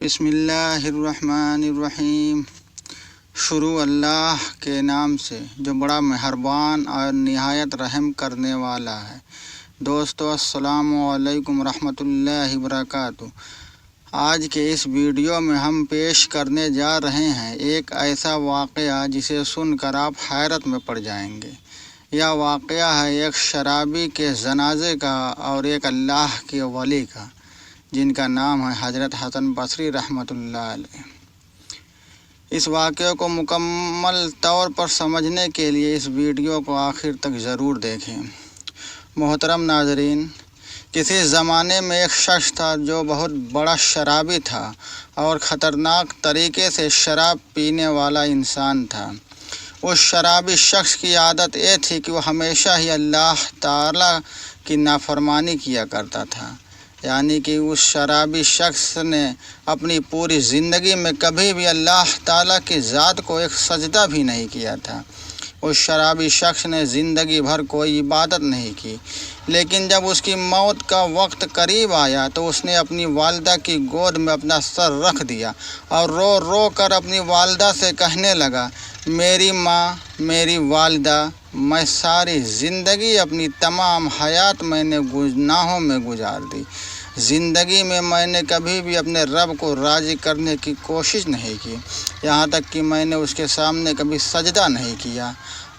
بسم اللہ الرحمن الرحیم۔ شروع اللہ کے نام سے جو بڑا مہربان اور نہایت رحم کرنے والا ہے۔ دوستو السلام علیکم ورحمۃ اللہ وبرکاتہ۔ آج کے اس ویڈیو میں ہم پیش کرنے جا رہے ہیں ایک ایسا واقعہ جسے سن کر آپ حیرت میں پڑ جائیں گے۔ یہ واقعہ ہے ایک شرابی کے جنازے کا اور ایک اللہ کے ولی کا، جن کا نام ہے حضرت حسن بصری رحمۃ اللہ علیہ۔ اس واقعے کو مکمل طور پر سمجھنے کے لیے اس ویڈیو کو آخر تک ضرور دیکھیں۔ محترم ناظرین، کسی زمانے میں ایک شخص تھا جو بہت بڑا شرابی تھا اور خطرناک طریقے سے شراب پینے والا انسان تھا۔ اس شرابی شخص کی عادت یہ تھی کہ وہ ہمیشہ ہی اللہ تعالیٰ کی نافرمانی کیا کرتا تھا، یعنی کہ اس شرابی شخص نے اپنی پوری زندگی میں کبھی بھی اللہ تعالیٰ کی ذات کو ایک سجدہ بھی نہیں کیا تھا۔ اس شرابی شخص نے زندگی بھر کوئی عبادت نہیں کی، لیکن جب اس کی موت کا وقت قریب آیا تو اس نے اپنی والدہ کی گود میں اپنا سر رکھ دیا اور رو رو کر اپنی والدہ سے کہنے لگا، میری ماں، میری والدہ، میں ساری زندگی اپنی تمام حیات میں نے گناہوں میں گزار دی۔ زندگی میں نے کبھی بھی اپنے رب کو راضی کرنے کی کوشش نہیں کی، یہاں تک کہ میں نے اس کے سامنے کبھی سجدہ نہیں کیا۔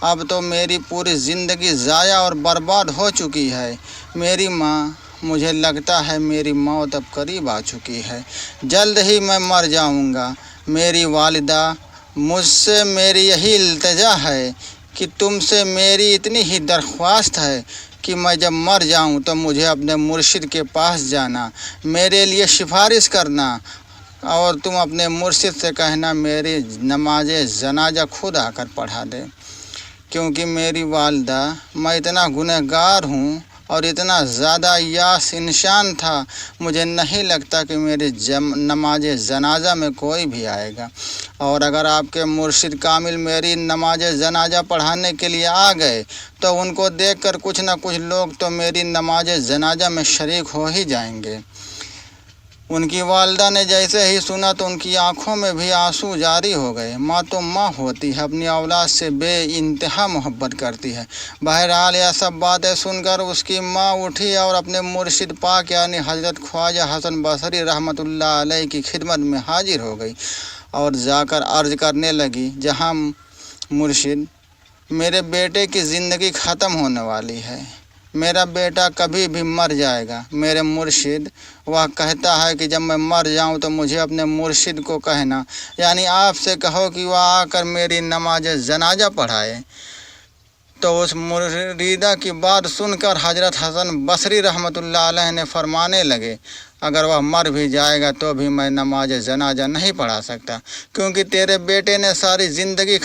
اب تو میری پوری زندگی ضائع اور برباد ہو چکی ہے۔ میری ماں، مجھے لگتا ہے میری موت اب قریب آ چکی ہے، جلد ہی میں مر جاؤں گا۔ میری والدہ، مجھ سے میری یہی التجا ہے کہ تم سے میری اتنی ہی درخواست ہے کہ میں جب مر جاؤں تو مجھے اپنے مرشد کے پاس جانا، میرے لیے سفارش کرنا، اور تم اپنے مرشد سے کہنا میری نماز جنازہ خود آ کر پڑھا دے، کیونکہ میری والدہ، میں اتنا گنہگار ہوں اور اتنا زیادہ یاس انسان تھا، مجھے نہیں لگتا کہ میری نماز جنازہ میں کوئی بھی آئے گا، اور اگر آپ کے مرشد کامل میری نماز جنازہ پڑھانے کے لیے آ گئے تو ان کو دیکھ کر کچھ نہ کچھ لوگ تو میری نماز جنازہ میں شریک ہو ہی جائیں گے۔ ان کی والدہ نے جیسے ہی سنا تو ان کی آنکھوں میں بھی آنسو جاری ہو گئے۔ ماں تو ماں ہوتی ہے، اپنی اولاد سے بے انتہا محبت کرتی ہے۔ بہرحال یہ سب باتیں سن کر اس کی ماں اٹھی اور اپنے مرشد پاک یعنی حضرت خواجہ حسن بصری رحمۃ اللہ علیہ کی خدمت میں حاضر ہو گئی اور جا کر عرض کرنے لگی، جہاں مرشد، میرے بیٹے کی زندگی ختم ہونے والی ہے، میرا بیٹا کبھی بھی مر جائے گا۔ میرے مرشد، وہ کہتا ہے کہ جب میں مر جاؤں تو مجھے اپنے مرشد کو کہنا، یعنی آپ سے کہو کہ وہ آ کر میری نماز جنازہ پڑھائے۔ تو اس مریدہ کی بات سن کر حضرت حسن بصری رحمۃ اللہ علیہ نے فرمانے لگے، اگر وہ مر بھی جائے گا تو بھی میں نماز جنازہ نہیں پڑھا سکتا، کیونکہ تیرے بیٹے نے ساری زندگی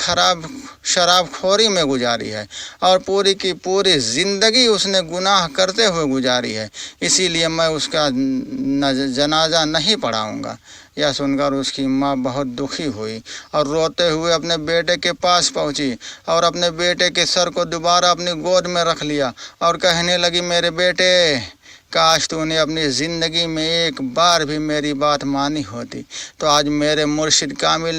شراب خوری میں گزاری ہے اور پوری کی پوری زندگی اس نے گناہ کرتے ہوئے گزاری ہے، اسی لیے میں اس کا جنازہ نہیں پڑھاؤں گا۔ یہ سن کر اس کی ماں بہت دکھی ہوئی اور روتے ہوئے اپنے بیٹے کے پاس پہنچی اور اپنے بیٹے کے سر کو دوبارہ اپنی گود میں رکھ لیا اور کہنے لگی، میرے بیٹے، کاش تو نے اپنی زندگی میں ایک بار بھی میری بات مانی ہوتی تو آج میرے مرشد کامل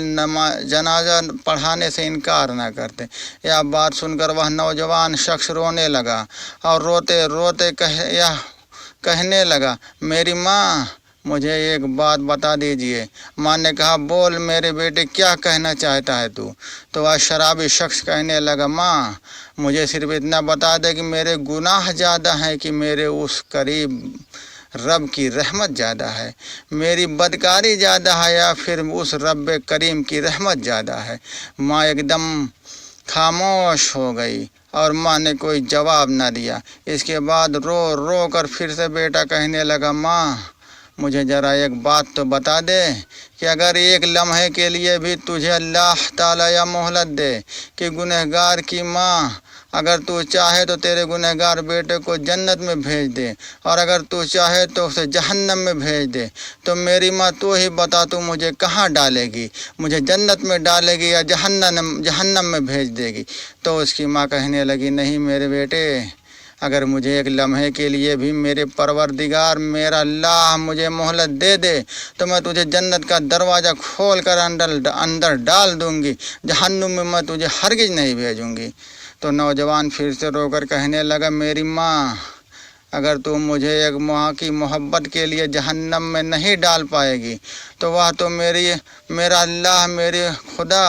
جنازہ پڑھانے سے انکار نہ کرتے۔ یہ بات سن کر وہ نوجوان شخص رونے لگا اور روتے روتے کہنے لگا، میری ماں، مجھے ایک بات بتا دیجئے۔ ماں نے کہا، بول میرے بیٹے، کیا کہنا چاہتا ہے تو وہ شرابی شخص کہنے لگا، ماں، مجھے صرف اتنا بتا دے کہ میرے گناہ زیادہ ہیں کہ میرے اس قریب رب کی رحمت زیادہ ہے، میری بدکاری زیادہ ہے یا پھر اس رب کریم کی رحمت زیادہ ہے۔ ماں ایک دم خاموش ہو گئی اور ماں نے کوئی جواب نہ دیا۔ اس کے بعد رو رو کر پھر سے بیٹا کہنے لگا، ماں، مجھے ذرا ایک بات تو بتا دے کہ اگر ایک لمحے کے لیے بھی تجھے اللہ تعالیٰ یا مہلت دے کہ گنہگار کی ماں، اگر تو چاہے تو تیرے گنہگار بیٹے کو جنت میں بھیج دے، اور اگر تو چاہے تو اسے جہنم میں بھیج دے، تو میری ماں تو ہی بتا، تو مجھے کہاں ڈالے گی؟ مجھے جنت میں ڈالے گی یا جہنم میں بھیج دے گی؟ تو اس کی ماں کہنے لگی، نہیں میرے بیٹے، اگر مجھے ایک لمحے کے لیے بھی میرے پروردگار میرا اللہ مجھے مہلت دے دے تو میں تجھے جنت کا دروازہ کھول کر اندر ڈال دوں گی، جہنم میں میں تجھے ہرگز نہیں بھیجوں گی۔ تو نوجوان پھر سے رو کر کہنے لگا، میری ماں، اگر تو مجھے ایک ماں کی محبت کے لیے جہنم میں نہیں ڈال پائے گی تو وہ تو میرا اللہ، میرے خدا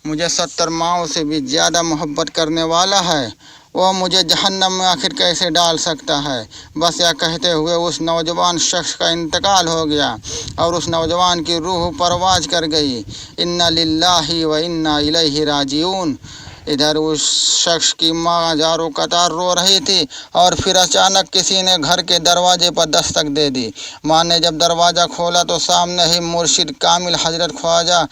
مجھے 70 ماؤں سے بھی زیادہ محبت کرنے والا ہے، وہ مجھے جہنم میں آخر کیسے ڈال سکتا ہے؟ بس یہ کہتے ہوئے اس نوجوان شخص کا انتقال ہو گیا اور اس نوجوان کی روح پرواز کر گئی۔ انا للہ و انا الیہ راجعون۔ ادھر اس شخص کی ماں ہزاروں قطار رو رہی تھی اور پھر اچانک کسی نے گھر کے دروازے پر دستک دے دی۔ ماں نے جب دروازہ کھولا تو سامنے ہی مرشد کامل حضرت خواجہ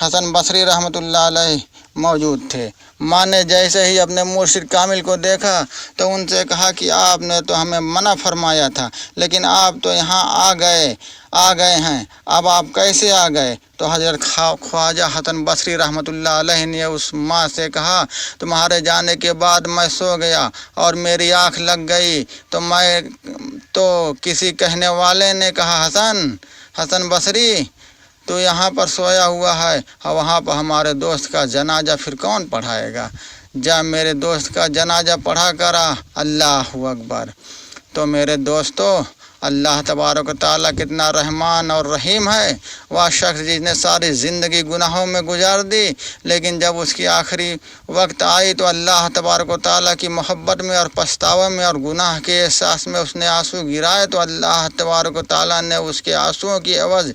حسن بصری رحمۃ اللہ علیہ موجود تھے۔ ماں نے جیسے ہی اپنے مرشد کامل کو دیکھا تو ان سے کہا کہ آپ نے تو ہمیں منع فرمایا تھا، لیکن آپ تو یہاں آ گئے ہیں، اب آپ کیسے آ گئے؟ تو حضرت خواجہ حسن بصری رحمۃ اللہ علیہ نے اس ماں سے کہا، تمہارے جانے کے بعد میں سو گیا اور میری آنکھ لگ گئی تو کسی کہنے والے نے کہا، حسن بصری تو یہاں پر سویا ہوا ہے اور وہاں پر ہمارے دوست کا جنازہ پھر کون پڑھائے گا؟ جا میرے دوست کا جنازہ پڑھا کرا۔ اللہ اکبر۔ تو میرے دوستو، اللہ تبارک و تعالیٰ کتنا رحمان اور رحیم ہے۔ وہ شخص جس نے ساری زندگی گناہوں میں گزار دی، لیکن جب اس کی آخری وقت آئی تو اللہ تبارک و تعالیٰ کی محبت میں اور پچھتاوے میں اور گناہ کے احساس میں اس نے آنسو گرائے تو اللہ تبارک و تعالیٰ نے اس کے آنسوؤں کی عوض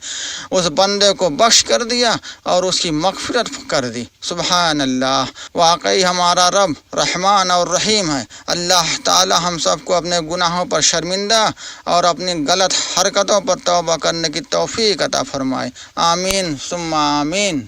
اس بندے کو بخش کر دیا اور اس کی مغفرت کر دی۔ سبحان اللہ۔ واقعی ہمارا رب رحمان اور رحیم ہے۔ اللہ تعالیٰ ہم سب کو اپنے گناہوں پر شرمندہ اور اپنی غلط حرکتوں پر توبہ کرنے کی توفیق عطا فرمائے۔ آمین ثم آمین۔